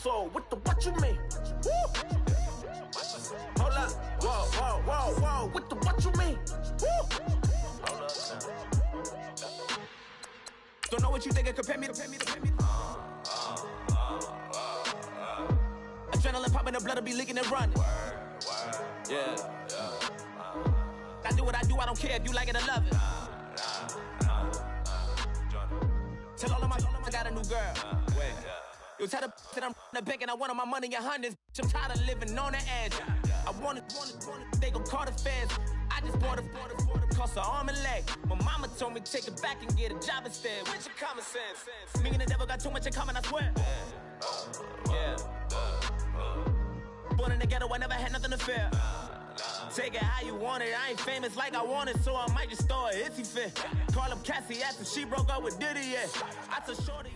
soul. What you mean? Woo! Hold up. Whoa. What you mean? Woo! Hold up. Don't know what you think it compare me to. Adrenaline popping, the blood'll be leaking and running. Yeah. I do what I do, I don't care if you like it or love it. Tell all of my I got a new girl. Wait. Yo, tell the that I'm the bank and I want my money in hundreds. I'm tired of living on the edge. I want it, they gon' call the feds. I just bought it, cost an arm and leg. My mama told me take it back and get a job instead. Where's your common sense? Me and the devil got too much in common, I swear. Yeah. Born in the ghetto, I never had nothing to fear. Take it how you want it. I ain't famous like I want it, so I might just throw a hissy fit. Call up Cassie after she broke up with Diddy, yeah. I told Shorty.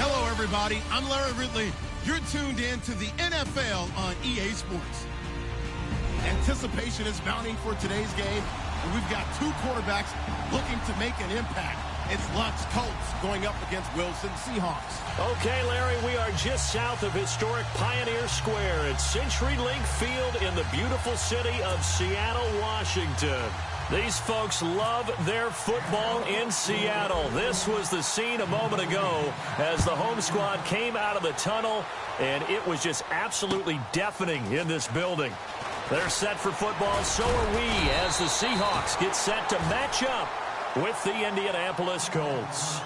Hello, everybody. I'm Larry Ridley. You're tuned in to the NFL on EA Sports. Anticipation is mounting for today's game, and we've got two quarterbacks looking to make an impact. It's Lutz Colts going up against Wilson Seahawks. Okay, Larry, we are just south of historic Pioneer Square at CenturyLink Field in the beautiful city of Seattle, Washington. These folks love their football in Seattle. This was the scene a moment ago as the home squad came out of the tunnel, and it was just absolutely deafening in this building. They're set for football, so are we, as the Seahawks get set to match up with the Indianapolis Colts.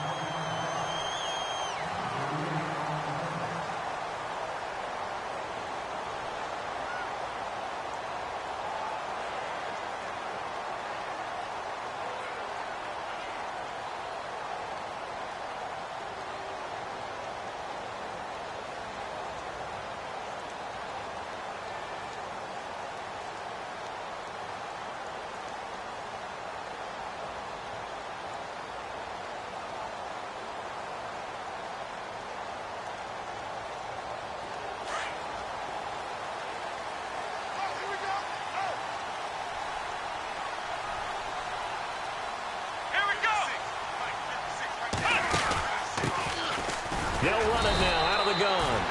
They'll run it now out of the gun.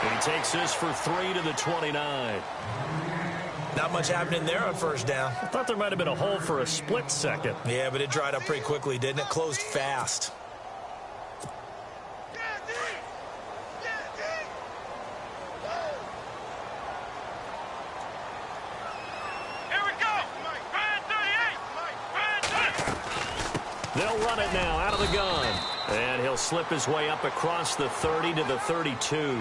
He takes this for 3 to the 29. Not much happening there on first down. I thought there might have been a hole for a split second. Yeah, but it dried up pretty quickly, didn't it? Closed fast. They'll run it now out of the gun. And he'll slip his way up across the 30 to the 32.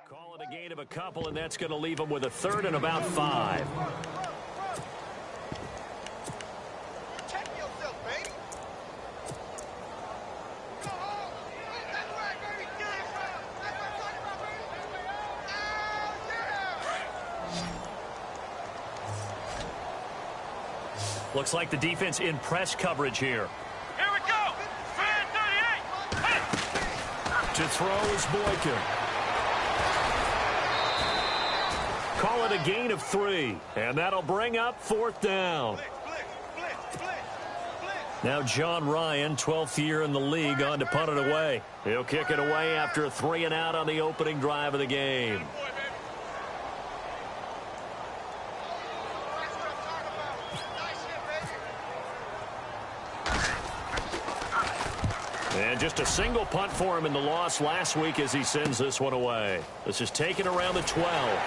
Call it a gain of a couple, and that's going to leave him with a third and about 5. Check yourself, baby. Go home. That's right, baby. Get it, bro. That's what I'm talking about, baby. Oh, yeah. Looks like the defense in press coverage here. Here we go. Fan 38. Hey. To throw is Boykin. Call it a gain of 3, and that'll bring up 4th down. Now John Ryan, 12th year in the league, on to punt it away. He'll kick it away after a 3-and-out on the opening drive of the game. And just a single punt for him in the loss last week as he sends this one away. This is taken around the 12.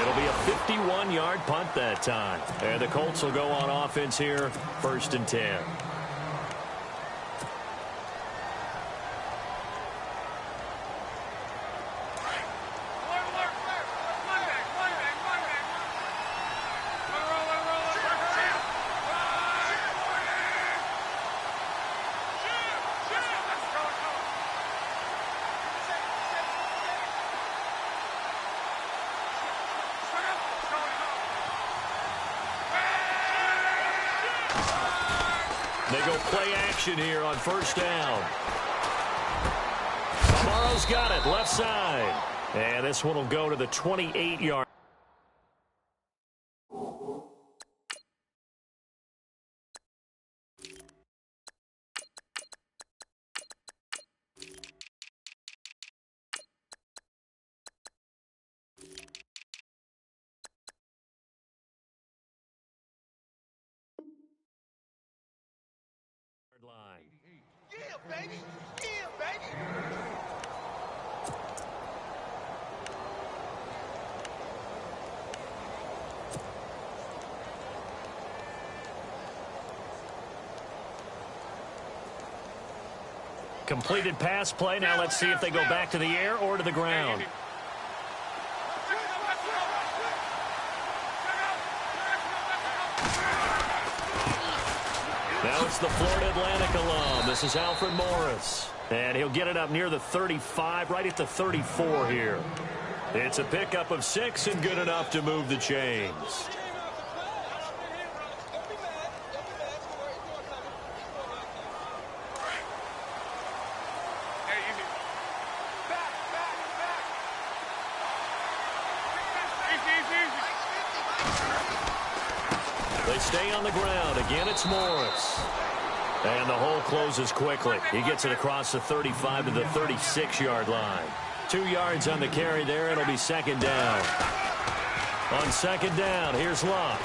It'll be a 51-yard punt that time. And the Colts will go on offense here, 1st and 10. They go play action here on first down. Amaro's got it, left side. And this one will go to the 28-yard. Line. Yeah, baby. Yeah, baby. Completed pass play. Now let's see if they go back to the air or to the ground. Now it's the Florida Atlantic alum. This is Alfred Morris. And he'll get it up near the 35, right at the 34 here. It's a pickup of 6 and good enough to move the chains. They stay on the ground. Again, it's Morris. And the hole closes quickly. He gets it across the 35 to the 36-yard line. 2 yards on the carry there. It'll be second down. On second down, here's Luck.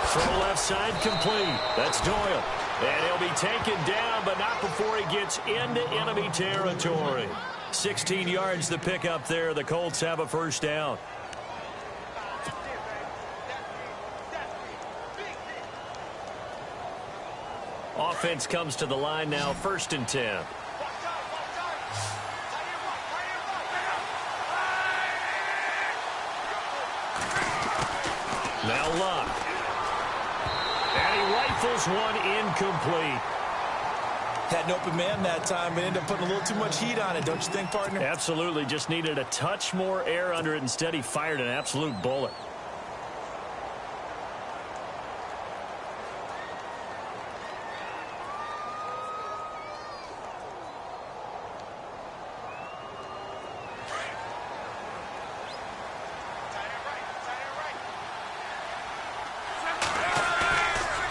Throw left side complete. That's Doyle. And he'll be taken down, but not before he gets into enemy territory. 16 yards the pickup there. The Colts have a first down. Offense comes to the line now, 1st and 10. Now Luck. And he rifles one incomplete. Had an open man that time, but ended up putting a little too much heat on it, don't you think, partner? Absolutely. Just needed a touch more air under it. Instead, he fired an absolute bullet.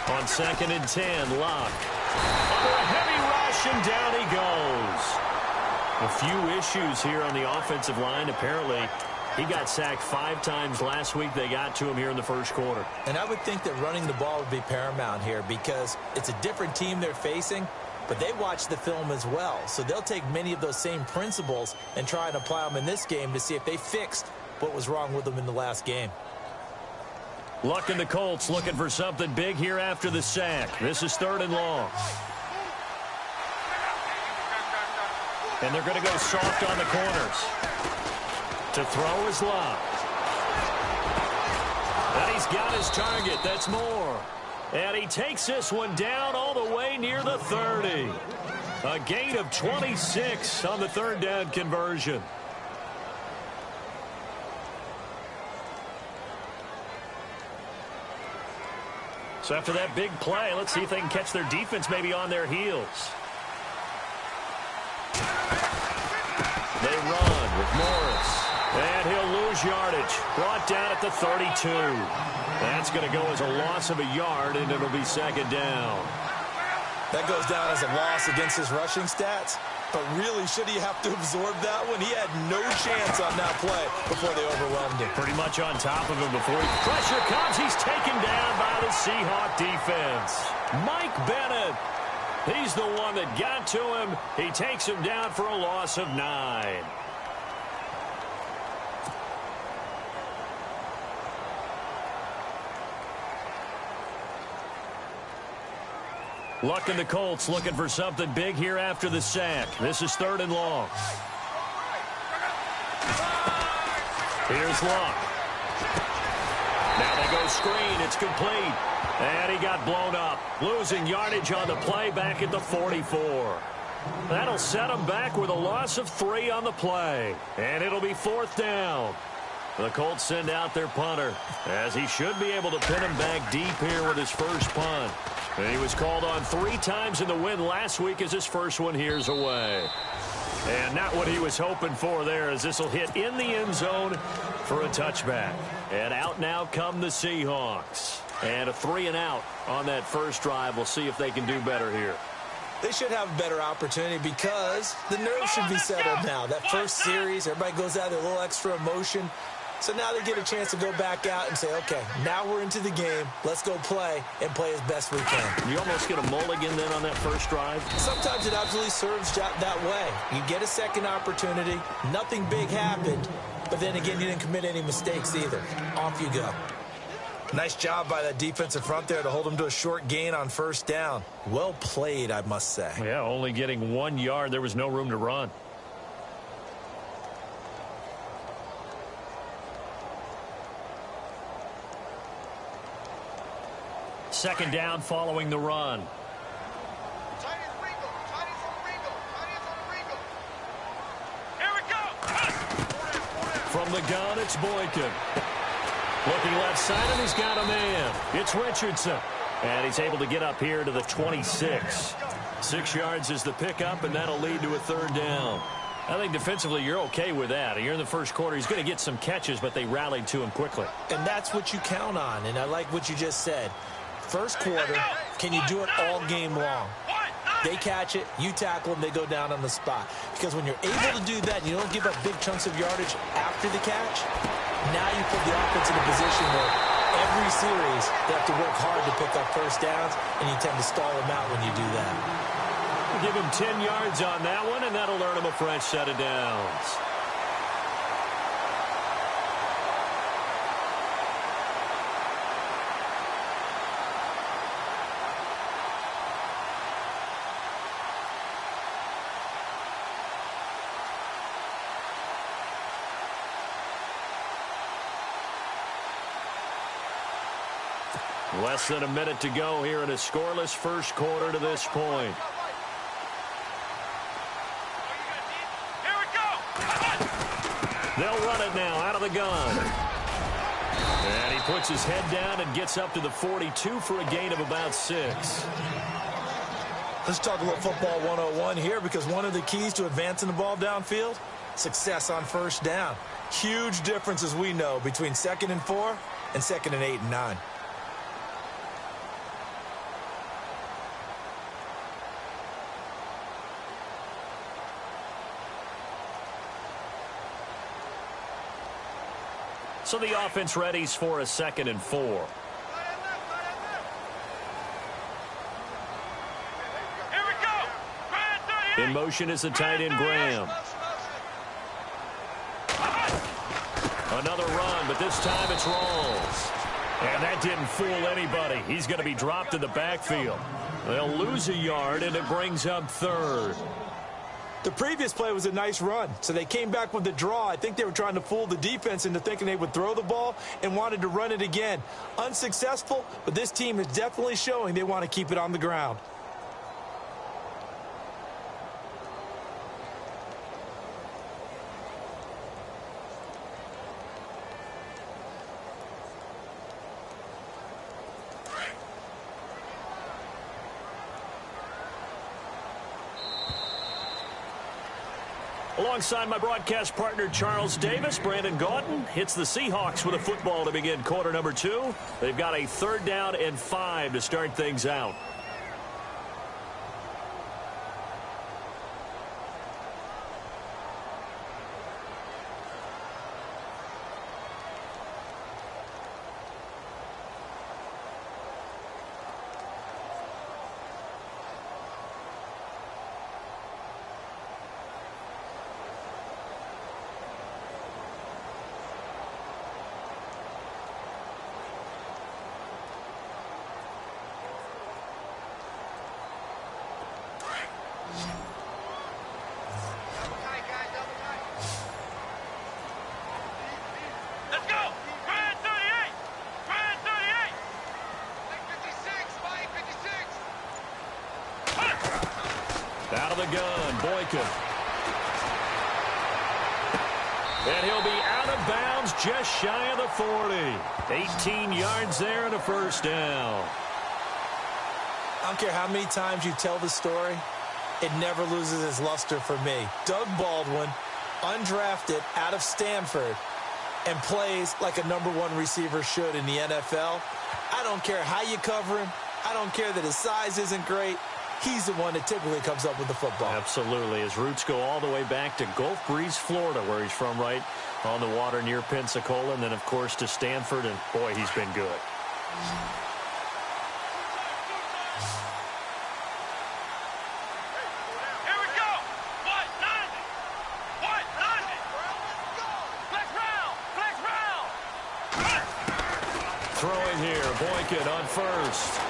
On 2nd and 10, Luck. Under a heavy rush, and down he goes. A few issues here on the offensive line. Apparently, he got sacked 5 times last week. They got to him here in the first quarter. And I would think that running the ball would be paramount here because it's a different team they're facing, but they watch the film as well. So they'll take many of those same principles and try and apply them in this game to see if they fixed what was wrong with them in the last game. Luck and the Colts looking for something big here after the sack. This is 3rd and long. And they're going to go soft on the corners. To throw is Luck. And he's got his target. That's Moore. And he takes this one down all the way near the 30. A gain of 26 on the 3rd down conversion. So after that big play, let's see if they can catch their defense maybe on their heels. They run with Morris. And he'll lose yardage. Brought down at the 32. That's going to go as a loss of a yard, and it'll be 2nd down. That goes down as a loss against his rushing stats. But really, should he have to absorb that one? He had no chance on that play before they overwhelmed him. Pretty much on top of him before pressure comes. He's taken down by the Seahawk defense. Mike Bennett. He's the one that got to him. He takes him down for a loss of 9. Luck and the Colts looking for something big here after the sack. This is 3rd and long. Here's Luck. Now they go screen. It's complete. And he got blown up. Losing yardage on the play back at the 44. That'll set him back with a loss of 3 on the play. And it'll be 4th down. The Colts send out their punter, as he should be able to pin him back deep here with his first punt. And he was called on 3 times in the win last week as his first one here's away. And not what he was hoping for there, as this will hit in the end zone for a touchback. And out now come the Seahawks. And a 3-and-out on that first drive. We'll see if they can do better here. They should have a better opportunity because the nerves should be settled now. That first series, everybody goes out with a little extra emotion. So now they get a chance to go back out and say, okay, now we're into the game. Let's go play and play as best we can. You almost get a mulligan then on that first drive? Sometimes it absolutely serves that way. You get a second opportunity. Nothing big happened. But then again, you didn't commit any mistakes either. Off you go. Nice job by that defensive front there to hold them to a short gain on first down. Well played, I must say. Yeah, only getting 1 yard. There was no room to run. Second down following the run. Tight is Regal. Tight is on Regal. Tight is on Regal. Here we go. From the gun, it's Boykin. Looking left side, and he's got a man. It's Richardson. And he's able to get up here to the 26. 6 yards is the pickup, and that'll lead to a third down. I think defensively you're okay with that. Here in the first quarter, he's going to get some catches, but they rallied to him quickly. And that's what you count on, and I like what you just said. First quarter, can you do it all game long? They catch it, you tackle them, they go down on the spot. Because when you're able to do that, and you don't give up big chunks of yardage after the catch, now you put the offense in a position where every series they have to work hard to pick up first downs, and you tend to stall them out when you do that. Give him 10 yards on that one, and that'll earn him a fresh set of downs. Less than a minute to go here in a scoreless first quarter to this point. Here we go. They'll run it now out of the gun. And he puts his head down and gets up to the 42 for a gain of about 6. Let's talk about football 101 here, because one of the keys to advancing the ball downfield, success on first down. Huge difference, as we know, between 2nd and 4 and 2nd and 8 and 9. So the offense readies for a 2nd and 4. Here we go. In motion is the tight end Graham. Another run, but this time it's Rawls. And that didn't fool anybody. He's going to be dropped in the backfield. They'll lose a yard, and it brings up 3rd. The previous play was a nice run, so they came back with the draw. I think they were trying to fool the defense into thinking they would throw the ball and wanted to run it again. Unsuccessful, but this team is definitely showing they want to keep it on the ground. Alongside my broadcast partner, Charles Davis, Brandon Gaudin hits the Seahawks with a football to begin quarter number 2. They've got a 3rd down and 5 to start things out. Let's go. Grand 38. Grand 38. 56. 556. Out of the gun, Boykin. And he'll be out of bounds just shy of the 40. 18 yards there and a first down. I don't care how many times you tell the story, it never loses its luster for me. Doug Baldwin, undrafted out of Stanford, and plays like a #1 receiver should in the NFL. I don't care how you cover him. I don't care that his size isn't great. He's the one that typically comes up with the football. Absolutely. His roots go all the way back to Gulf Breeze, Florida, where he's from, right on the water near Pensacola, and then, of course, to Stanford, and, boy, he's been good. Here we go. What? 90. What? 90. Flex round. Flex round. Throwing here, Boykin on first.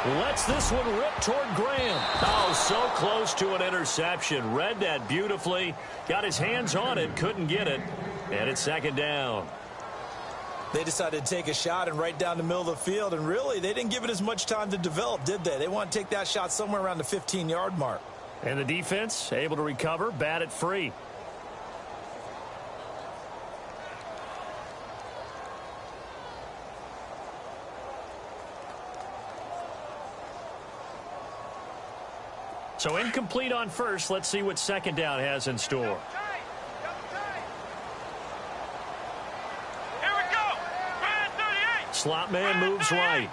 Lets this one rip toward Graham. Oh, so close to an interception. Read that beautifully. Got his hands on it, couldn't get it. And it's second down. They decided to take a shot and right down the middle of the field, and really, they didn't give it as much time to develop, did they? They want to take that shot somewhere around the 15-yard mark. And the defense able to recover, bat it free. So incomplete on first. Let's see what second down has in store. Here we go. Ryan 38. Slot man moves right.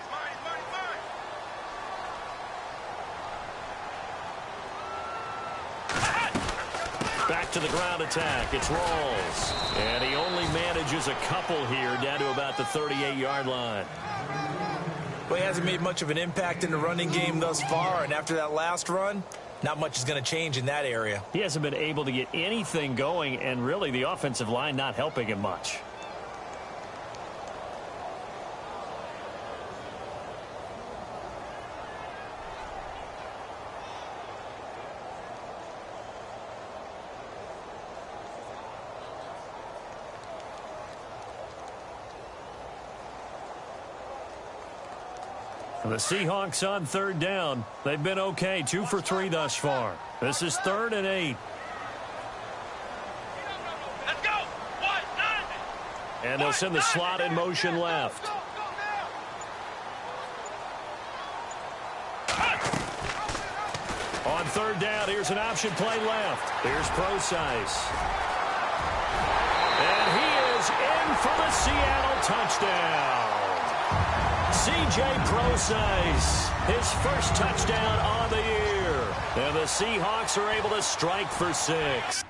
Back to the ground attack. It's Rawls. And he only manages a couple here down to about the 38-yard line. Well, he hasn't made much of an impact in the running game thus far, and after that last run, not much is going to change in that area. He hasn't been able to get anything going, and really the offensive line not helping him much. The Seahawks on third down. They've been okay, 2 for 3 thus far. This is 3rd and 8. Let's go. What? 90. And they'll send the slot in motion left. On third down, here's an option play left. Here's Procise. And he is in for the Seattle touchdown. C.J. Procise, his first touchdown on the year. And the Seahawks are able to strike for 6.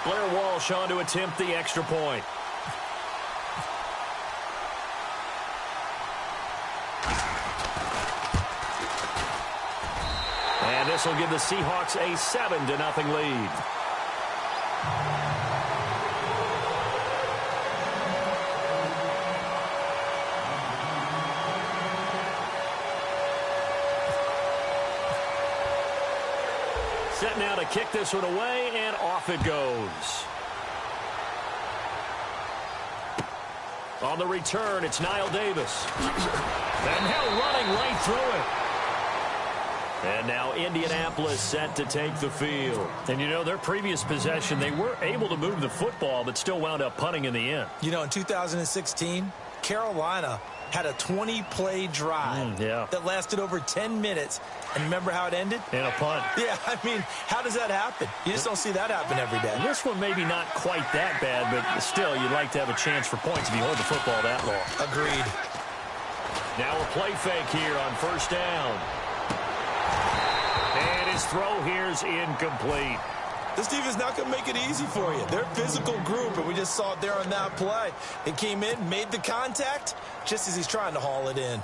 Blair Walsh on to attempt the extra point. And this will give the Seahawks a 7-0 lead. Set now to kick this one away, and off it goes. On the return, it's Niall Davis. And now running right through it. And now Indianapolis set to take the field. And, you know, their previous possession, they were able to move the football, but still wound up punting in the end. You know, in 2016, Carolina had a 20-play drive that lasted over 10 minutes. And remember how it ended? In a punt. Yeah, I mean, how does that happen? You just don't see that happen every day. This one maybe not quite that bad, but still, you'd like to have a chance for points if you hold the football that long. Agreed. Now a play fake here on first down. And his throw here is incomplete. This defense is not going to make it easy for you. They're a physical group, and we just saw it there on that play. It came in, made the contact, just as he's trying to haul it in.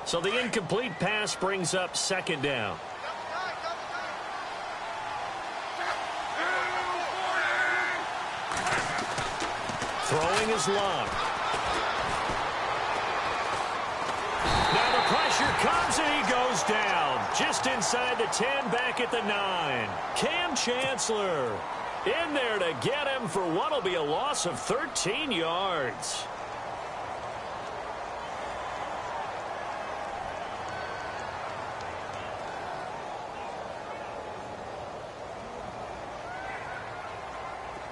So the incomplete pass brings up second down. Throwing is Love. Now the pressure comes and he goes down. Just inside the 10, back at the 9. Cam Chancellor in there to get him for what will be a loss of 13 yards.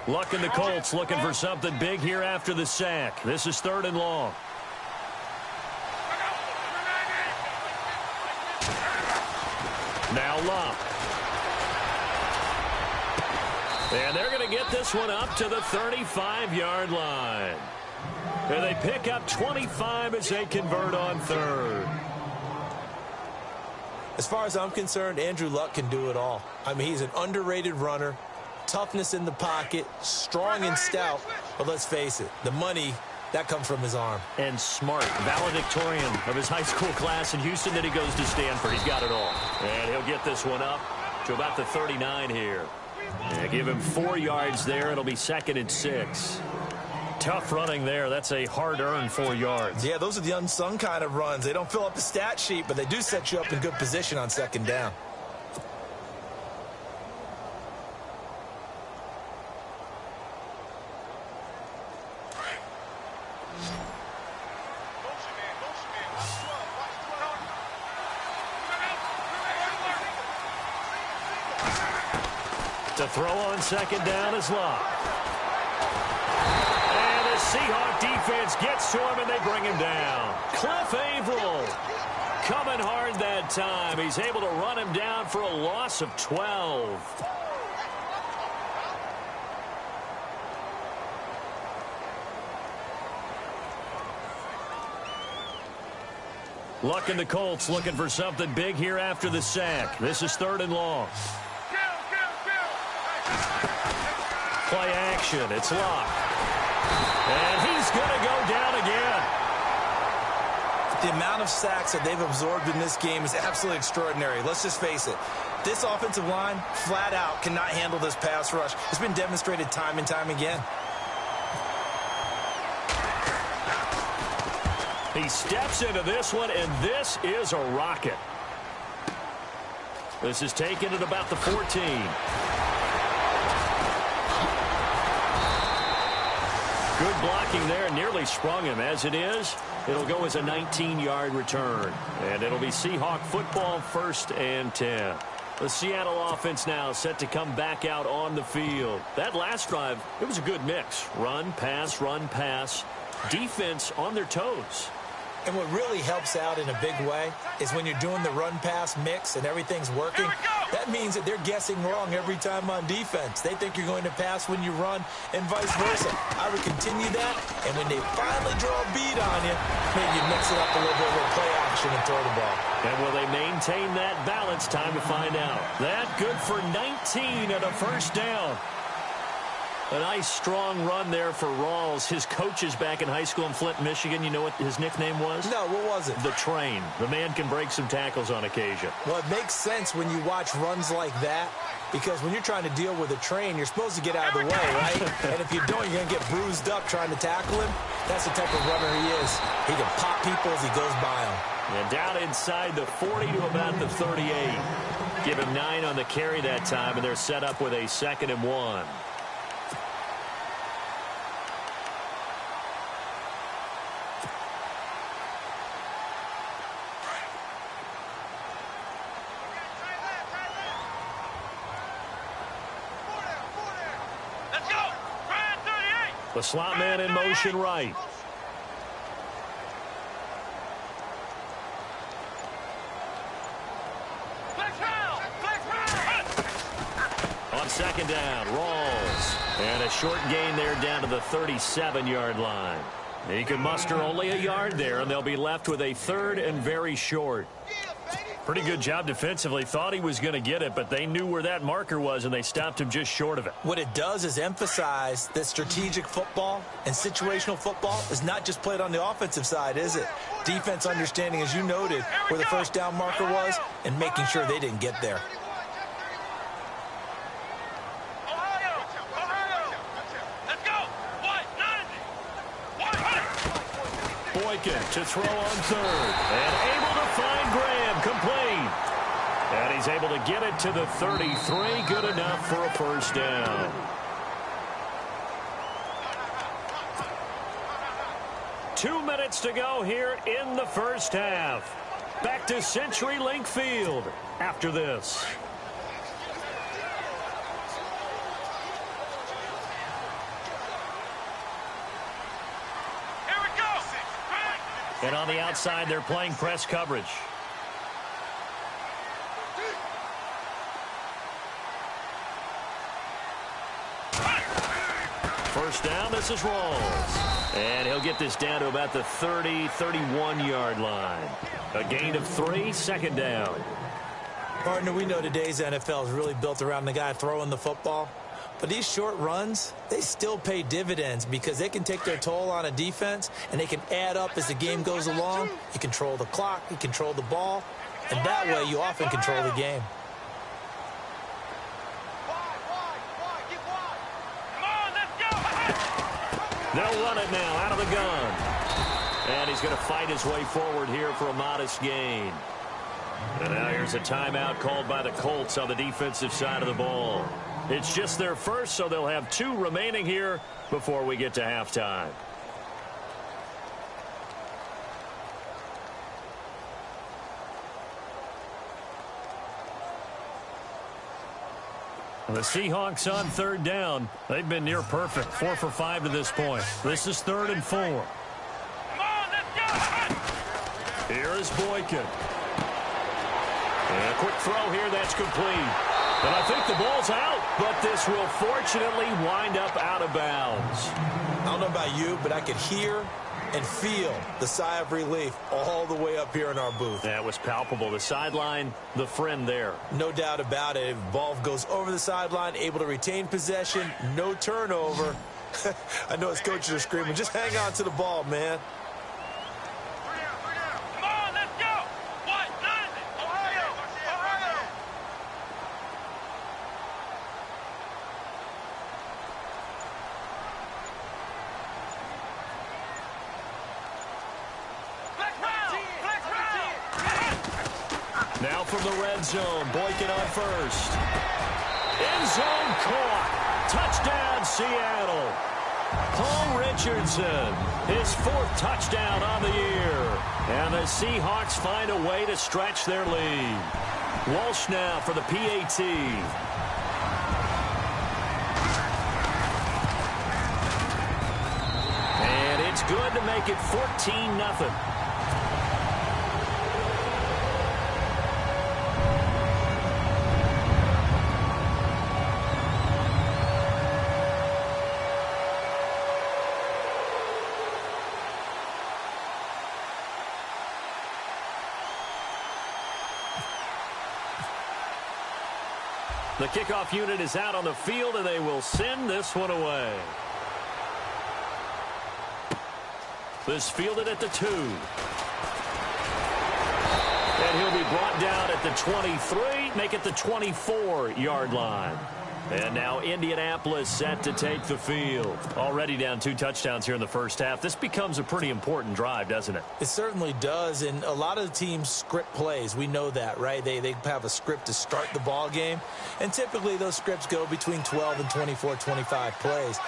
Luck and the Colts looking for something big here after the sack. This is 3rd and long. Now Luck. And they're going to get this one up to the 35-yard line. And they pick up 25 as they convert on 3rd. As far as I'm concerned, Andrew Luck can do it all. I mean, he's an underrated runner. Toughness in the pocket, strong and stout, but let's face it, the money, that comes from his arm. And smart, valedictorian of his high school class in Houston, then he goes to Stanford. He's got it all. And he'll get this one up to about the 39 here. And give him 4 yards there. It'll be 2nd and 6. Tough running there. That's a hard-earned 4 yards. Yeah, those are the unsung kind of runs. They don't fill up the stat sheet, but they do set you up in good position on 2nd down. To throw on 2nd down is Love. And the Seahawk defense gets to him, and they bring him down. Cliff Averill coming hard that time. He's able to run him down for a loss of 12. Luck and the Colts looking for something big here after the sack. This is 3rd and long. Play action. It's Luck. And he's going to go down again. The amount of sacks that they've absorbed in this game is absolutely extraordinary. Let's just face it. This offensive line, flat out, cannot handle this pass rush. It's been demonstrated time and time again. He steps into this one, and this is a rocket. This is taken at about the 14. Good blocking there, nearly sprung him. As it is, it'll go as a 19-yard return. And it'll be Seahawk football, 1st and 10. The Seattle offense now set to come back out on the field. That last drive, it was a good mix. Run, pass, defense on their toes. And what really helps out in a big way is when you're doing the run-pass mix and everything's working, that means that they're guessing wrong every time on defense. They think you're going to pass when you run and vice versa. I would continue that, and when they finally draw a beat on you, maybe you mix it up a little bit with play action and throw the ball. And will they maintain that balance? Time to find out. That good for 19 and a 1st down. A nice, strong run there for Rawls. His coaches back in high school in Flint, Michigan, you know what his nickname was? No, what was it? The Train. The man can break some tackles on occasion. Well, it makes sense when you watch runs like that, because when you're trying to deal with a train, you're supposed to get out of the way, right? And if you don't, you're going to get bruised up trying to tackle him. That's the type of runner he is. He can pop people as he goes by them. And down inside the 40 to about the 38. Give him 9 on the carry that time, and they're set up with a 2nd and 1. The slot man in motion right. On 2nd down, Rawls. And a short gain there down to the 37-yard line. He could muster only a yard there, and they'll be left with a third and very short. Pretty good job defensively. Thought he was going to get it, but they knew where that marker was, and they stopped him just short of it. What it does is emphasize that strategic football and situational football is not just played on the offensive side, is it? Defense understanding, as you noted, where the first down marker was and making sure they didn't get there. Boykin to throw on third. And able to find Graham, complete. And he's able to get it to the 33. Good enough for a first down. Two minutes to go here in the first half. Back to CenturyLink Field after this. And on the outside, they're playing press coverage. First down, this is Rawls. And he'll get this down to about the 30, 31-yard line. A gain of 3, second down. Partner, we know today's NFL is really built around the guy throwing the football. But these short runs, they still pay dividends because they can take their toll on a defense and they can add up as the game goes along. You control the clock, you control the ball, and that way you often control the game. They'll run it now out of the gun. And he's going to fight his way forward here for a modest gain. And now here's a timeout called by the Colts on the defensive side of the ball. It's just their first, so they'll have 2 remaining here before we get to halftime. The Seahawks on third down. They've been near perfect, 4 for 5 to this point. This is 3rd and 4. Come on, let's go! Here is Boykin. And a quick throw here, that's complete. And I think the ball's out, but this will fortunately wind up out of bounds. I don't know about you, but I could hear and feel the sigh of relief all the way up here in our booth. That was palpable. The sideline, the friend there. No doubt about it. Ball goes over the sideline, able to retain possession, no turnover. I know his coaches are screaming, just hang on to the ball, man. Come on, let's go! What? Nothing! Ohio! Ohio! Now from the red zone, Boykin on first. End zone caught. Touchdown, Seattle. Paul Richardson, his 4th touchdown on the year. And the Seahawks find a way to stretch their lead. Walsh now for the PAT. And it's good to make it 14-0. The kickoff unit is out on the field, and they will send this one away. This fielded at the 2. And he'll be brought down at the 23, make it the 24-yard line. And now Indianapolis set to take the field. Already down 2 touchdowns here in the first half. This becomes a pretty important drive, doesn't it? It certainly does, and a lot of the teams script plays. We know that, right? They have a script to start the ball game, and typically those scripts go between 12 and 24, 25 plays.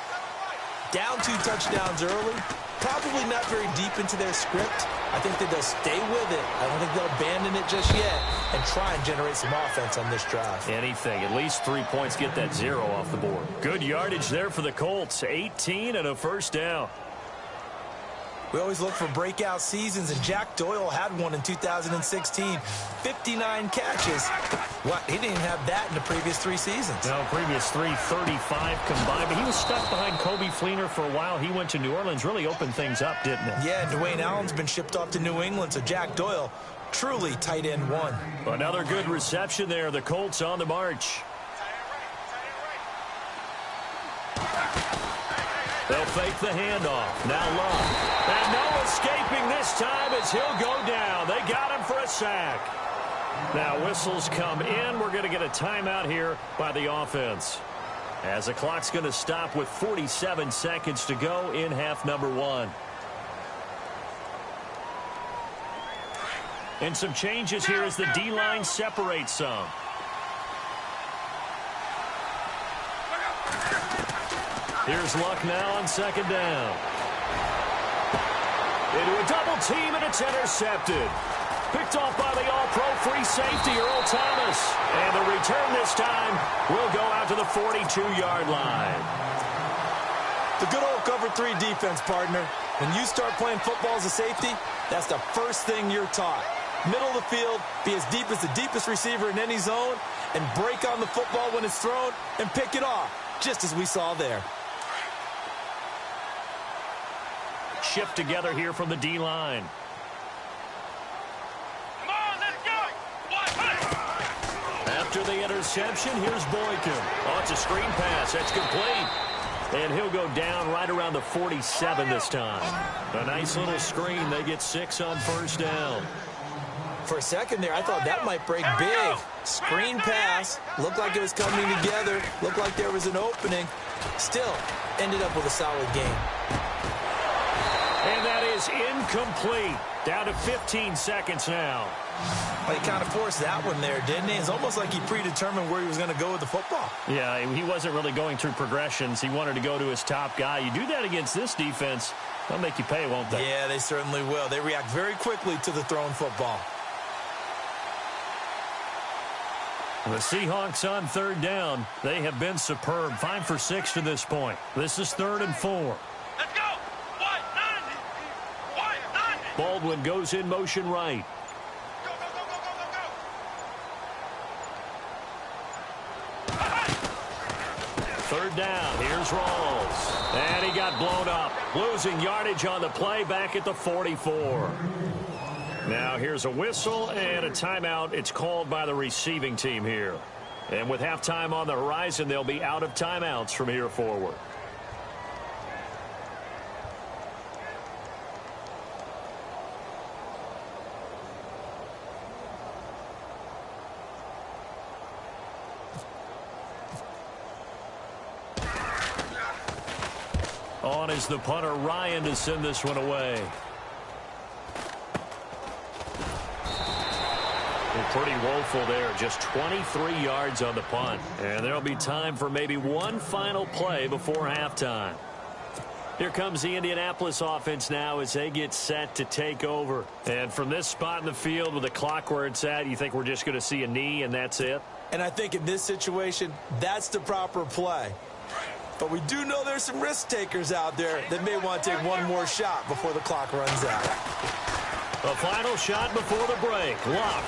Down 2 touchdowns early, probably not very deep into their script. I think that they'll stay with it. I don't think they'll abandon it just yet and try and generate some offense on this drive. Anything. At least 3 points, get that 0 off the board. Good yardage there for the Colts. 18 and a first down. We always look for breakout seasons, and Jack Doyle had one in 2016. 59 catches. What? He didn't even have that in the previous 3 seasons. No, previous 3, 35 combined. But he was stuck behind Kobe Fleener for a while. He went to New Orleans, really opened things up, didn't it? Yeah, Dwayne Allen's been shipped off to New England, so Jack Doyle, truly tight end 1. Another good reception there. The Colts on the march. They'll fake the handoff. Now Love. And no escaping this time as he'll go down. They got him for a sack. Now whistles come in. We're going to get a timeout here by the offense, as the clock's going to stop with 47 seconds to go in half number 1. And some changes here as the D-line separates some. Here's Luck now on 2nd down. Into a double team, and it's intercepted. Picked off by the all-pro free safety, Earl Thomas. And the return this time will go out to the 42-yard line. The good old cover 3 defense, partner. When you start playing football as a safety, that's the first thing you're taught. Middle of the field, be as deep as the deepest receiver in any zone, and break on the football when it's thrown and pick it off, just as we saw there. Shift together here from the D-line. Come on, let's go. After the interception, here's Boykin. Oh, it's a screen pass. That's complete. And he'll go down right around the 47 this time. A nice little screen. They get 6 on 1st down. For a second there, I thought that might break big. Screen pass. Looked like it was coming together. Looked like there was an opening. Still, ended up with a solid game. And that is incomplete. Down to 15 seconds now. Well, he kind of forced that one there, didn't he? It's almost like he predetermined where he was going to go with the football. Yeah, he wasn't really going through progressions. He wanted to go to his top guy. You do that against this defense, they'll make you pay, won't they? Yeah, they certainly will. They react very quickly to the thrown football. The Seahawks on 3rd down. They have been superb. 5 for 6 to this point. This is 3rd and 4. Let's go. Wide 90. Wide 90. Baldwin goes in motion right. Go, go, go, go, go, go, go. 3rd down. Here's Rawls. And he got blown up. Losing yardage on the play back at the 44. Now here's a whistle and a timeout. It's called by the receiving team here. And with halftime on the horizon, they'll be out of timeouts from here forward. On is the punter, Ryan, to send this one away. Pretty woeful there. Just 23 yards on the punt. And there'll be time for maybe one final play before halftime. Here comes the Indianapolis offense now as they get set to take over. And from this spot in the field with the clock where it's at, you think we're just going to see a knee and that's it? And I think in this situation, that's the proper play. But we do know there's some risk takers out there that may want to take one more shot before the clock runs out. A final shot before the break. Luck.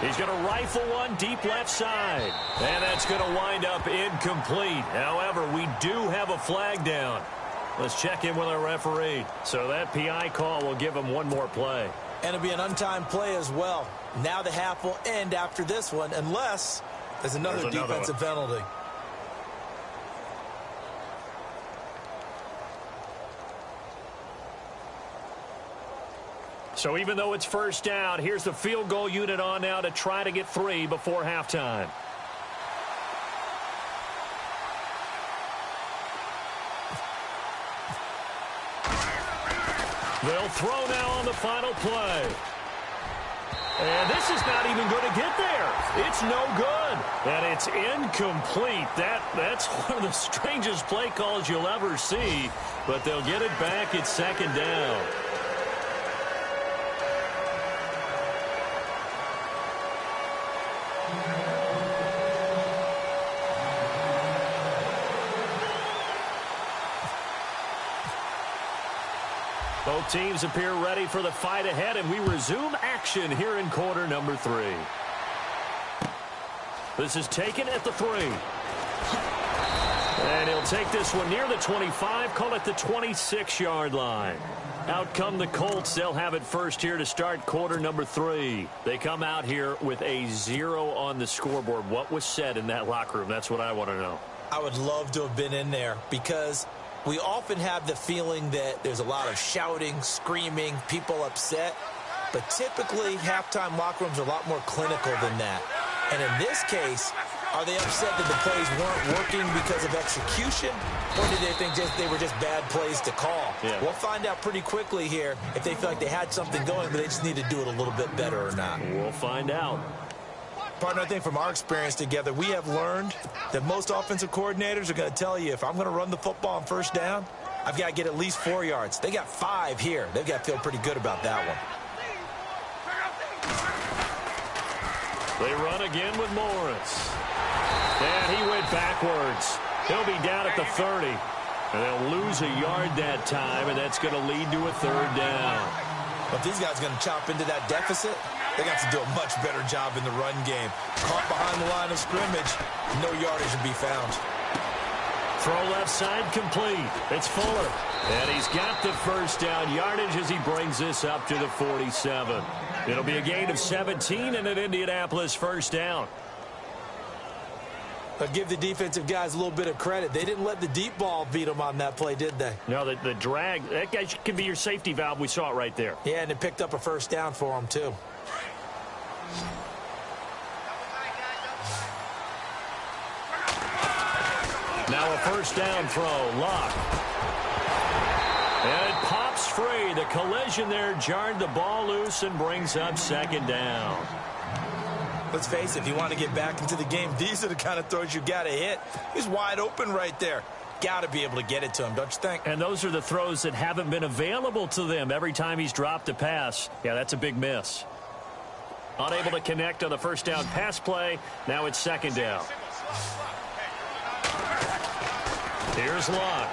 He's going to rifle one deep left side. And that's going to wind up incomplete. However, we do have a flag down. Let's check in with our referee. So that PI call will give him one more play. And it'll be an untimed play as well. Now the half will end after this one, unless there's another defensive penalty. So even though it's 1st down, here's the field goal unit on now to try to get 3 before halftime. They'll throw now on the final play. And this is not even going to get there. It's no good. And it's incomplete. That's one of the strangest play calls you'll ever see. But they'll get it back at 2nd down. Both teams appear ready for the fight ahead, and we resume action here in quarter number 3. This is taken at the 3. And he'll take this one near the 25, call it the 26-yard line. Out come the Colts. They'll have it first here to start quarter number 3. They come out here with a 0 on the scoreboard. What was said in that locker room? That's what I want to know. I would love to have been in there because we often have the feeling that there's a lot of shouting, screaming, people upset. But typically, halftime locker rooms are a lot more clinical than that. And in this case, are they upset that the plays weren't working because of execution? Or did they think they were just bad plays to call? Yeah. We'll find out pretty quickly here if they feel like they had something going, but they just need to do it a little bit better or not. We'll find out. Partner, I think from our experience together, we have learned that most offensive coordinators are going to tell you, if I'm going to run the football on first down, I've got to get at least 4 yards. They got 5 here. They've got to feel pretty good about that one. They run again with Morris. And he went backwards. He'll be down at the 30. And they'll lose a yard that time, and that's going to lead to a 3rd down. But these guys are going to chop into that deficit. They got to do a much better job in the run game. Caught behind the line of scrimmage, no yardage to be found. Throw left side complete. It's Fuller. And he's got the first down yardage as he brings this up to the 47. It'll be a gain of 17 and an Indianapolis first down. But give the defensive guys a little bit of credit. They didn't let the deep ball beat them on that play, did they? No, the drag, that guy can be your safety valve. We saw it right there. Yeah, and it picked up a first down for them, too. Now a first down throw. Luck. And it pops free. The collision there jarred the ball loose and brings up 2nd down. Let's face it, if you want to get back into the game, these are the kind of throws you got to hit. He's wide open right there. Got to be able to get it to him, don't you think? And those are the throws that haven't been available to them every time he's dropped a pass. Yeah, that's a big miss. Unable to connect on the first down pass play. Now it's 2nd down. Here's Luck.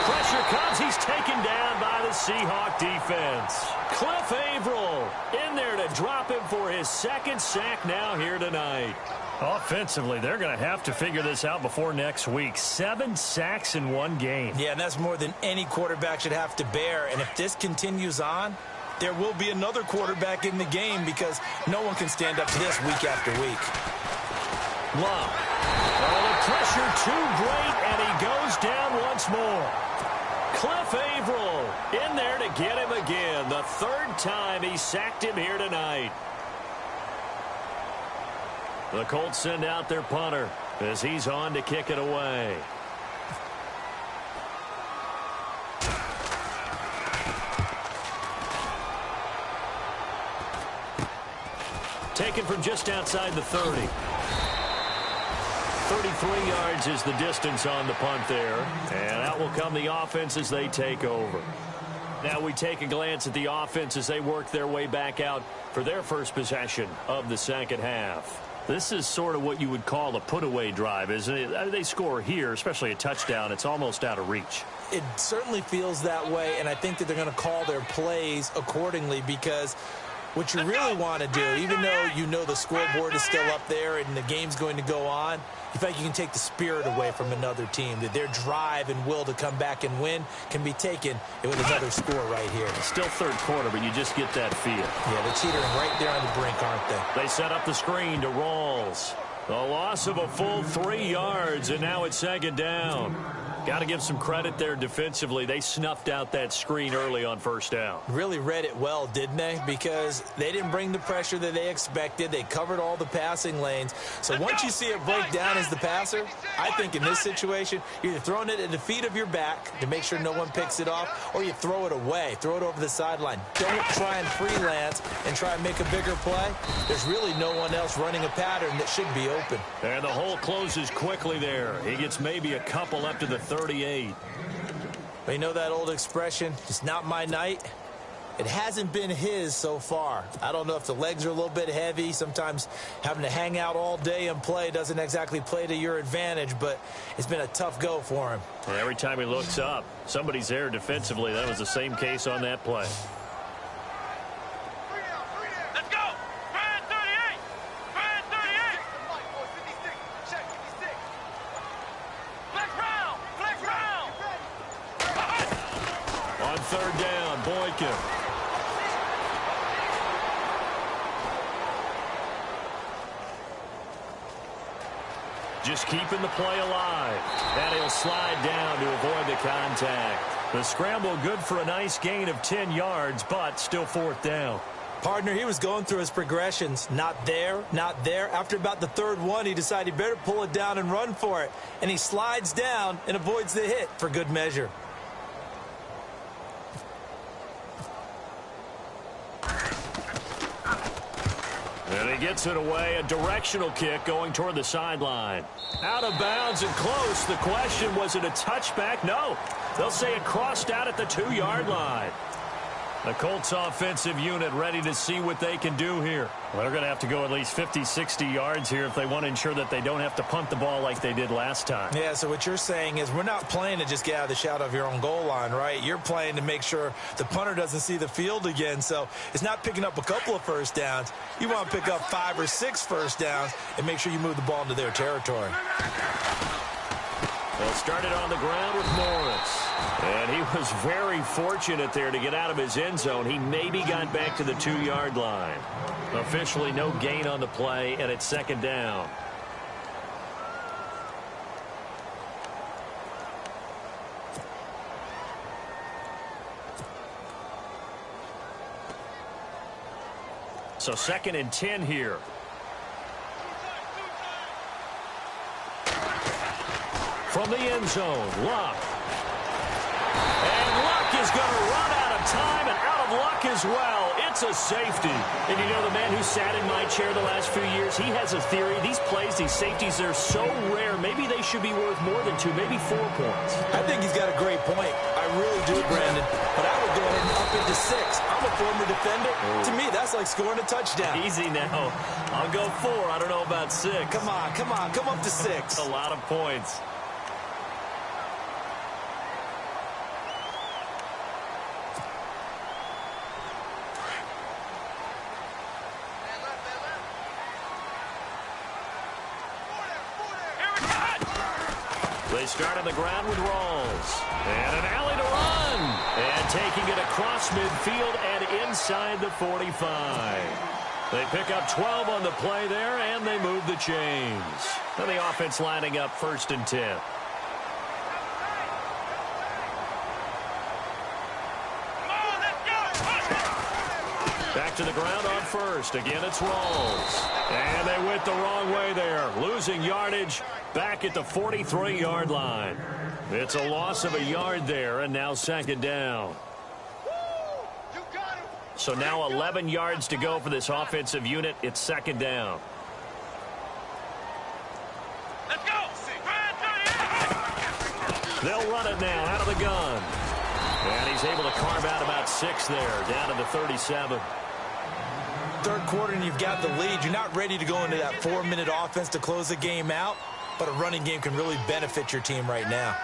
Pressure comes. He's taken down by the Seahawk defense. Cliff Averill in there to drop him for his 2nd sack now here tonight. Offensively, they're going to have to figure this out before next week. 7 sacks in one game. Yeah, and that's more than any quarterback should have to bear. And if this continues on, there will be another quarterback in the game because no one can stand up to this week after week. Luck. Oh, the pressure too great, and he goes down once more. Cliff Averill in there to get him again. The 3rd time he sacked him here tonight. The Colts send out their punter as he's on to kick it away. Taken from just outside the 30. 33 yards is the distance on the punt there. And out will come the offense as they take over. Now we take a glance at the offense as they work their way back out for their first possession of the 2nd half. This is sort of what you would call a put-away drive, isn't it? They score here, especially a touchdown. It's almost out of reach. It certainly feels that way, and I think that they're going to call their plays accordingly because what you really want to do, even though you know the scoreboard is still up there and the game's going to go on, you feel like you can take the spirit away from another team, that their drive and will to come back and win can be taken with another score right here. It's still 3rd quarter, but you just get that feel. Yeah, they're teetering right there on the brink, aren't they? They set up the screen to Rawls. The loss of a full 3 yards, and now it's 2nd down. Got to give some credit there defensively. They snuffed out that screen early on first down. Really read it well, didn't they? Because they didn't bring the pressure that they expected. They covered all the passing lanes. So once you see it break down as the passer, I think in this situation, you're either throwing it at the feet of your back to make sure no one picks it off, or you throw it away, throw it over the sideline. Don't try and freelance and try and make a bigger play. There's really no one else running a pattern that should be open. And the hole closes quickly there. He gets maybe a couple up to the 38. But you know that old expression, it's not my night? It hasn't been his so far. I don't know if the legs are a little bit heavy. Sometimes having to hang out all day and play doesn't exactly play to your advantage, but it's been a tough go for him. And every time he looks up, somebody's there defensively. That was the same case on that play. Let's go! Brand 38! Brand 38! Check, 56. Flex round! Flex round! On third down, Boykin. Just keeping the play alive. And he'll slide down to avoid the contact. The scramble good for a nice gain of 10 yards, but still fourth down. Partner, he was going through his progressions. Not there, not there. After about the third one, he decided he better pull it down and run for it. And he slides down and avoids the hit for good measure. And he gets it away, a directional kick going toward the sideline. Out of bounds and close. The question, was it a touchback? No. They'll say it crossed out at the 2-yard line. The Colts offensive unit ready to see what they can do here. Well, they're going to have to go at least 50, 60 yards here if they want to ensure that they don't have to punt the ball like they did last time. Yeah, so what you're saying is we're not playing to just get out of the shadow of your own goal line, right? You're playing to make sure the punter doesn't see the field again. So it's not picking up a couple of first downs. You want to pick up 5 or 6 first downs and make sure you move the ball into their territory. Well, started on the ground with Morris. And he was very fortunate there to get out of his end zone. He maybe got back to the 2-yard line. Officially no gain on the play, and it's second down. So 2nd and 10 here. From the end zone, Luck. And Luck is going to run out of time and out of luck as well. It's a safety. And you know, the man who sat in my chair the last few years, he has a theory. These plays, these safeties, they're so rare. Maybe they should be worth more than 2, maybe 4 points. I think he's got a great point. I really do, Brandon. But I would go ahead and up into 6. I'm a former defender. To me, that's like scoring a touchdown. Easy now. I'll go 4. I don't know about 6. Come on, come on. Come up to 6. A lot of points. They start on the ground with Rawls. And an alley to run. And taking it across midfield and inside the 45. They pick up 12 on the play there, and they move the chains. And the offense lining up 1st and 10. Back to the ground on 1st. Again, it's Rawls. And they went the wrong way there. Losing yardage back at the 43-yard line. It's a loss of a yard there, and now 2nd down. So now 11 yards to go for this offensive unit. It's 2nd down. Let's go! They'll run it now out of the gun. And he's able to carve out about 6 there, down to the 37. Third quarter and you've got the lead. You're not ready to go into that 4-minute offense to close the game out, but a running game can really benefit your team right now.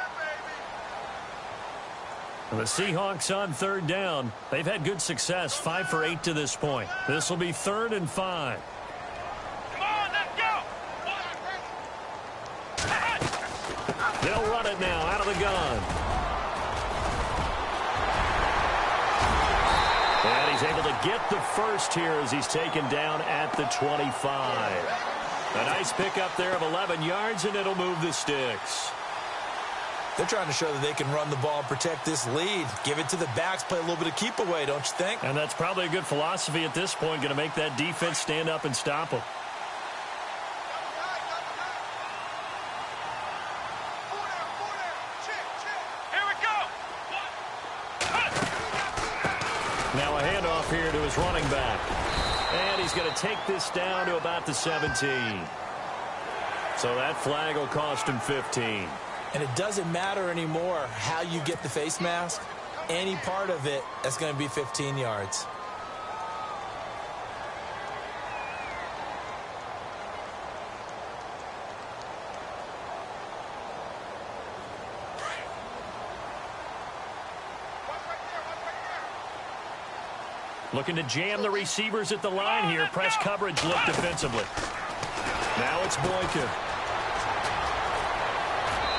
The Seahawks on 3rd down. They've had good success, 5 for 8 to this point. This will be 3rd and 5. Come on, let's go! They'll run it now out of the gun. And he's able to get the first here as he's taken down at the 25. A nice pickup there of 11 yards, and it'll move the sticks. They're trying to show that they can run the ball and protect this lead. Give it to the backs, play a little bit of keep away, don't you think? And that's probably a good philosophy at this point, going to make that defense stand up and stop them. Here we go! Now a handoff here to his running back. And he's going to take this down to about the 17. So that flag will cost him 15. And it doesn't matter anymore how you get the face mask. any part of it, that's going to be 15 yards. Looking to jam the receivers at the line here. Press coverage look defensively. Now it's Boykin.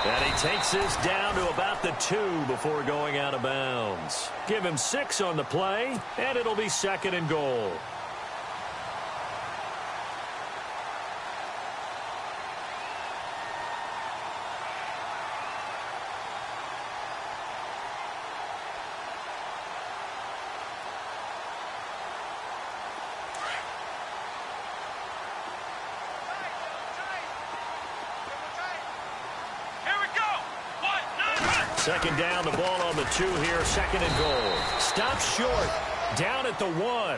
And he takes this down to about the 2 before going out of bounds. Give him 6 on the play, and it'll be 2nd and goal. Second down, the ball on the 2 here, 2nd and goal. Stopped short, down at the 1.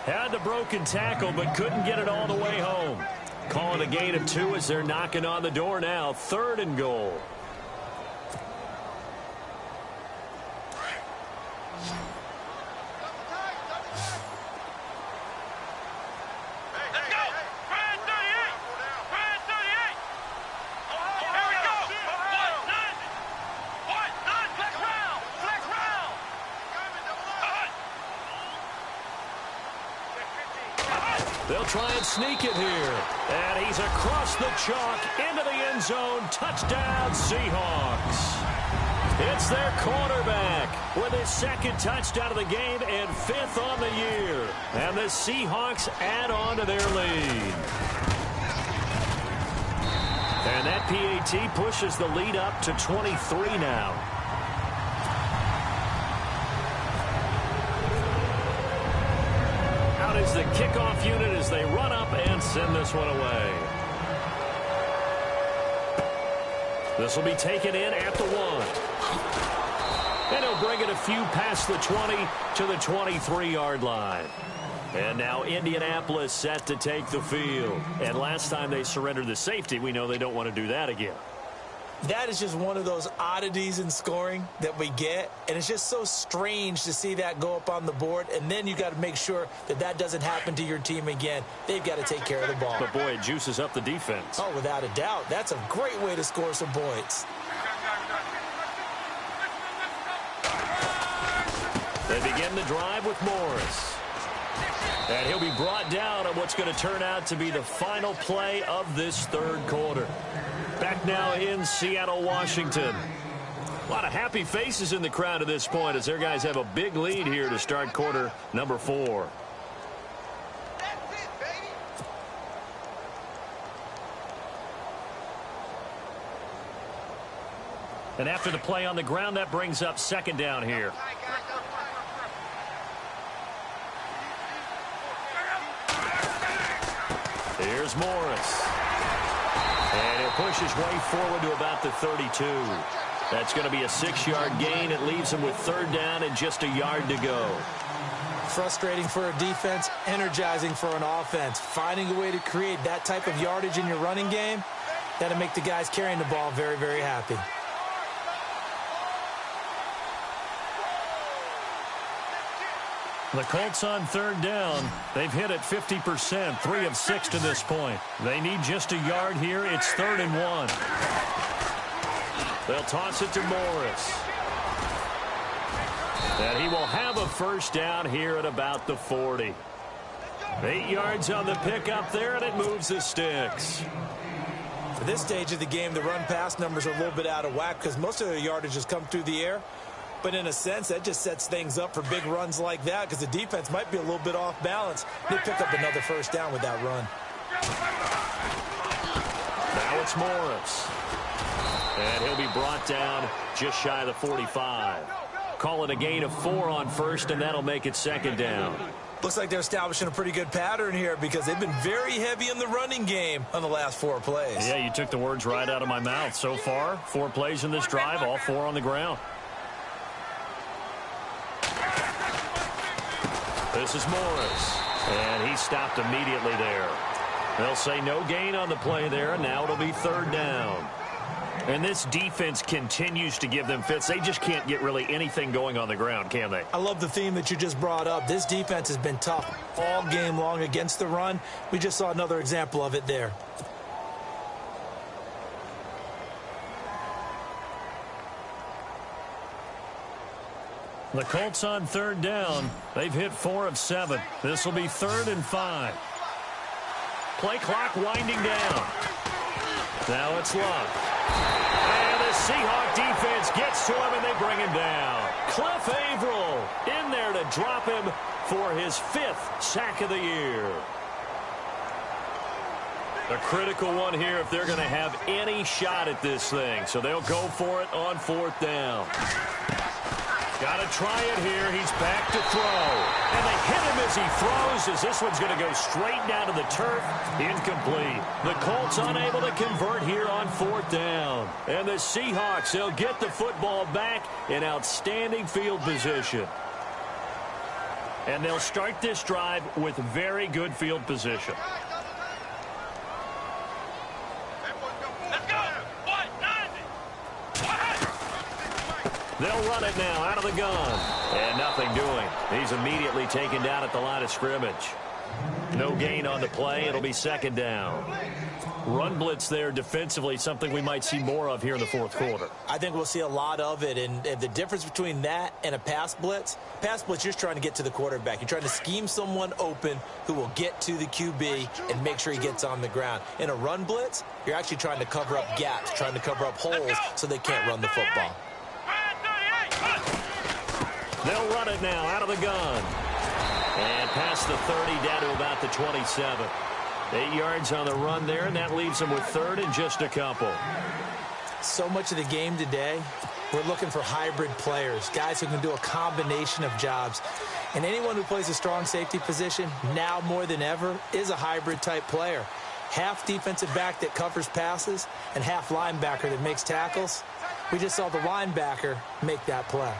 Had the broken tackle, but couldn't get it all the way home. Calling a gain of 2 as they're knocking on the door now, 3rd and goal. They'll try and sneak it here. And he's across the chalk into the end zone. Touchdown, Seahawks. It's their quarterback with his 2nd touchdown of the game and 5th on the year. And the Seahawks add on to their lead. And that PAT pushes the lead up to 23 now. Is the kickoff unit as they run up and send this one away. This will be taken in at the 1. And he'll bring it a few past the 20 to the 23-yard line. And now Indianapolis set to take the field. And last time they surrendered the safety, we know they don't want to do that again. That is just one of those oddities in scoring that we get, and it's just so strange to see that go up on the board, and then you got to make sure that that doesn't happen to your team again. They've got to take care of the ball. But, boy, it juices up the defense. Oh, without a doubt. That's a great way to score some points. They begin the drive with Morris. And he'll be brought down on what's going to turn out to be the final play of this 3rd quarter. Back now in Seattle, Washington. A lot of happy faces in the crowd at this point as their guys have a big lead here to start quarter number 4. That's it, baby. And after the play on the ground, that brings up 2nd down here. Here's Morris. And he'll push his way forward to about the 32. That's going to be a 6-yard gain. It leaves him with 3rd down and just a yard to go. Frustrating for a defense, energizing for an offense. Finding a way to create that type of yardage in your running game, that'll make the guys carrying the ball very, very happy. The Colts on 3rd down. They've hit it 50%, 3 of 6 to this point. They need just a yard here. It's 3rd and 1. They'll toss it to Morris. And he will have a 1st down here at about the 40. 8 yards on the pickup there, and it moves the sticks. For this stage of the game, the run-pass numbers are a little bit out of whack because most of their yardage has come through the air. But in a sense, that just sets things up for big runs like that because the defense might be a little bit off balance. They pick up another 1st down with that run. Now it's Morris. And he'll be brought down just shy of the 45. Call it a gain of 4 on 1st, and that'll make it 2nd down. Looks like they're establishing a pretty good pattern here because they've been very heavy in the running game on the last 4 plays. Yeah, you took the words right out of my mouth. So far, 4 plays in this drive, all 4 on the ground. This is Morris, and he stopped immediately there. They'll say no gain on the play there, and now it'll be 3rd down. And this defense continues to give them fits. They just can't get really anything going on the ground, can they? I love the theme that you just brought up. This defense has been tough all game long against the run. We just saw another example of it there. The Colts on third down. They've hit 4 of 7. This will be 3rd and 5. Play clock winding down. Now it's Luck. And the Seahawk defense gets to him, and they bring him down. Cliff Averill in there to drop him for his 5th sack of the year. A critical one here if they're going to have any shot at this thing. So they'll go for it on 4th down. Got to try it here. He's back to throw. And they hit him as he throws, as this one's going to go straight down to the turf. Incomplete. The Colts unable to convert here on 4th down. And the Seahawks, they'll get the football back in outstanding field position. And they'll start this drive with very good field position. They'll run it now out of the gun. And nothing doing. He's immediately taken down at the line of scrimmage. No gain on the play. It'll be 2nd down. Run blitz there defensively, something we might see more of here in the 4th quarter. I think we'll see a lot of it. And the difference between that and a pass blitz, you're just trying to get to the quarterback. You're trying to scheme someone open who will get to the QB and make sure he gets on the ground. In a run blitz, you're actually trying to cover up gaps, trying to cover up holes so they can't run the football. They'll run it now out of the gun. And past the 30 down to about the 27. 8 yards on the run there, and that leaves them with 3rd and just a couple. So much of the game today, we're looking for hybrid players, guys who can do a combination of jobs. And anyone who plays a strong safety position, now more than ever, is a hybrid type player. Half defensive back that covers passes and half linebacker that makes tackles. We just saw the linebacker make that play.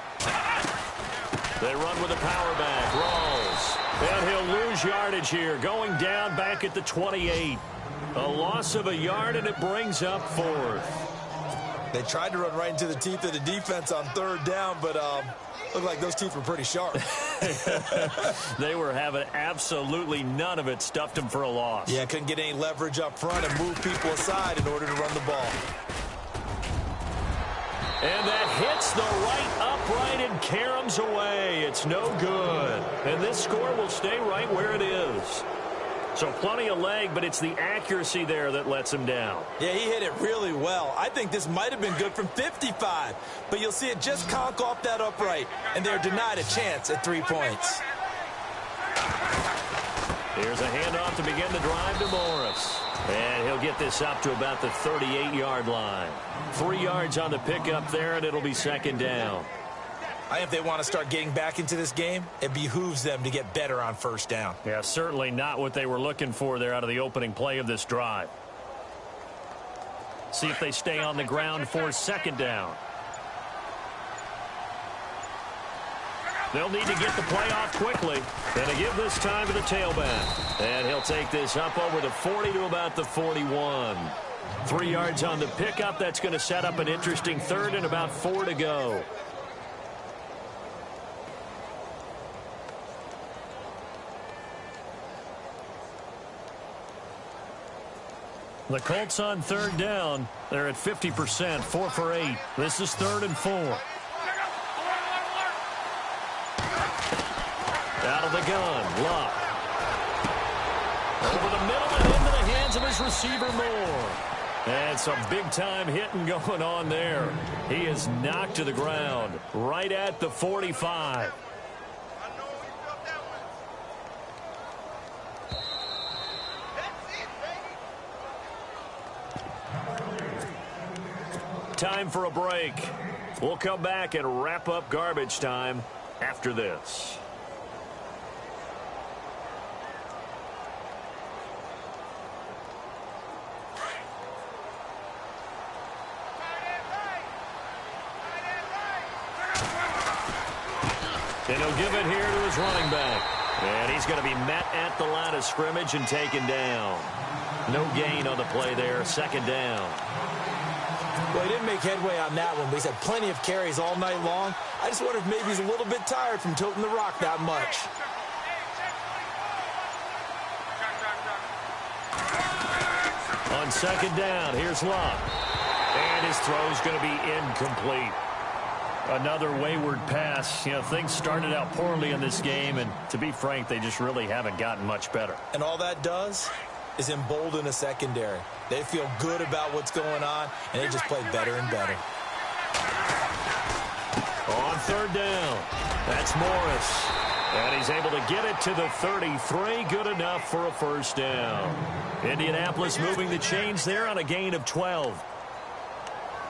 They run with a power back. Rawls. And he'll lose yardage here. Going down back at the 28. A loss of a yard, and it brings up 4th. They tried to run right into the teeth of the defense on 3rd down, but looked like those teeth were pretty sharp. They were having absolutely none of it. Stuffed them for a loss. Yeah, couldn't get any leverage up front and move people aside in order to run the ball. And that hits the right upright and caroms away. It's no good. And this score will stay right where it is. So plenty of leg, but it's the accuracy there that lets him down. Yeah, he hit it really well. I think this might have been good from 55. But you'll see it just conk off that upright. And they're denied a chance at 3 points. Here's a handoff to begin the drive to Morris. And he'll get this up to about the 38-yard line. 3 yards on the pickup there, and it'll be 2nd down. I think if they want to start getting back into this game, it behooves them to get better on 1st down. Yeah, certainly not what they were looking for there out of the opening play of this drive. See if they stay on the ground for 2nd down. They'll need to get the play off quickly. And to give this time to the tailback. And he'll take this up over the 40 to about the 41. 3 yards on the pickup. That's going to set up an interesting 3rd and about 4 to go. The Colts on 3rd down. They're at 50%, 4 for 8. This is 3rd and 4. Out of the gun, Luck. Over the middle and into the hands of his receiver, Moore. And some big-time hitting going on there. He is knocked to the ground right at the 45. Time for a break. We'll come back and wrap up garbage time after this. And he'll give it here to his running back. And he's going to be met at the line of scrimmage and taken down. No gain on the play there, 2nd down. Well, he didn't make headway on that one, but he's had plenty of carries all night long. I just wonder if maybe he's a little bit tired from tilting the rock that much. On second down, here's Love. And his throw's going to be incomplete. Another wayward pass. You know, things started out poorly in this game, and to be frank, they just really haven't gotten much better. And all that does is embolden a secondary. They feel good about what's going on, and they just play better and better. On third down, that's Morris. And he's able to get it to the 33. Good enough for a first down. Indianapolis moving the chains there on a gain of 12.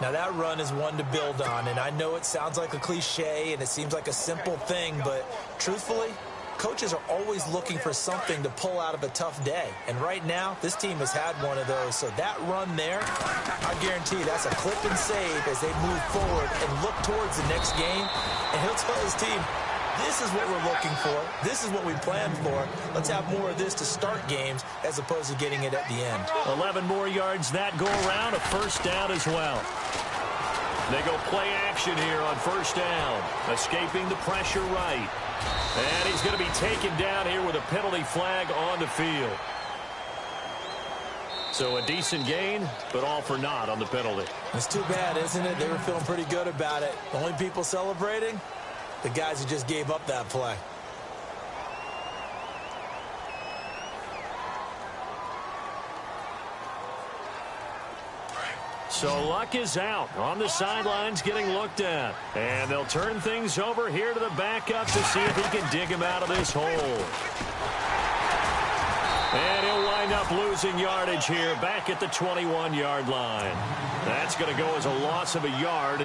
Now, that run is one to build on, and I know it sounds like a cliche and it seems like a simple thing, but truthfully, coaches are always looking for something to pull out of a tough day. And right now, this team has had one of those. So that run there, I guarantee you that's a clip and save as they move forward and look towards the next game. And he'll tell his team, this is what we're looking for. This is what we planned for. Let's have more of this to start games as opposed to getting it at the end. 11 more yards that go around, a first down as well. They go play action here on first down, escaping the pressure right. And he's going to be taken down here with a penalty flag on the field. So a decent gain, but all for naught on the penalty. It's too bad, isn't it? They were feeling pretty good about it. The only people celebrating, the guys who just gave up that play. So Luck is out on the sidelines getting looked at. And they'll turn things over here to the backup to see if he can dig him out of this hole. And he'll wind up losing yardage here back at the 21-yard line. That's going to go as a loss of a yard.